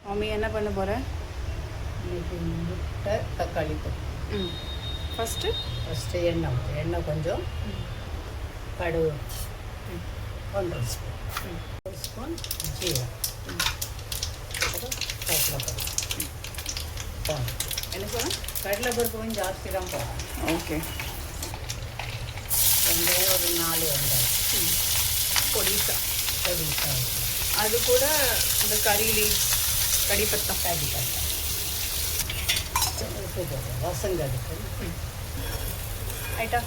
Mummy என்ன பண்ண போகிற? இன்னைக்கு முட்டை தக்காளி தொக்கு. ஃபஸ்ட்டு எண்ணெய் கொஞ்சம், கடுகு 1 ஸ்பூன், 1 ஸ்பூன் ஜீரகம், அப்புறம் கடலைப்பருப்பு. என்ன சொல்ல? கடலைப்பருப்பு கொஞ்சம் ஜாஸ்தி தான் போகணும். ஓகே. வெங்காயம் ஒரு 4 வெங்காயம் பொடிசா இருக்கும். அது கூட இந்த கறி லீவ்ஸ், கடிப்பத்தா உப்பு போடுறோம். வசங்கடுக்கு ஆயிட்டா.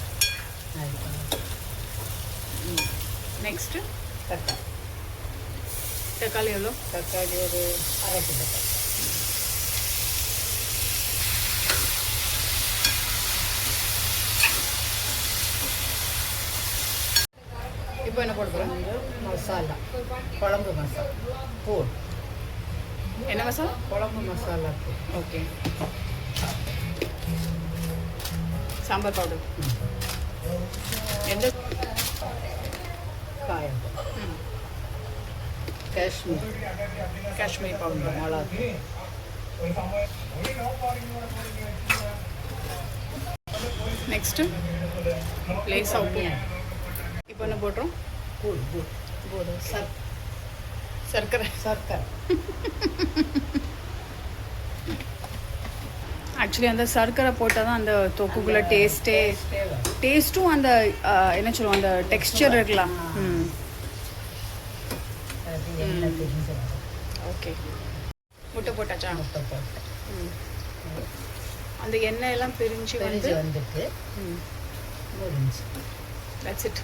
நெக்ஸ்ட்டு தக்காளி எவ்வளோ? தக்காளி ஒரு 1/2 கிலோ. இப்போ என்ன போட போகிறோம்? மசாலா, குழம்பு மசாலா தூள். என்ன மசாலா? குழம்பு மசாலா தூள். ஓகே. சாம்பார் பவுடர். எந்த காயம், காஷ்மீரி பவுடர், மிளகு. நெக்ஸ்ட்டு லேசாக உப்பு. இப்போ என்ன போடுறோம்? கூழ் சர்க்கரை. ஆக்சுவலி அந்த சர்க்கரை போட்டால் தான் அந்த தொக்குக்குள்ளே டேஸ்ட்டும் அந்த என்ன சொல்லுவோம், அந்த டெக்ஸ்சர் இருக்கலாம். ஓகே. முட்டை போட்டாச்சா? முட்டை போட்டு அந்த எண்ணெய் எல்லாம் பிரிஞ்சு வந்துட்டு முடிஞ்சு. That's it.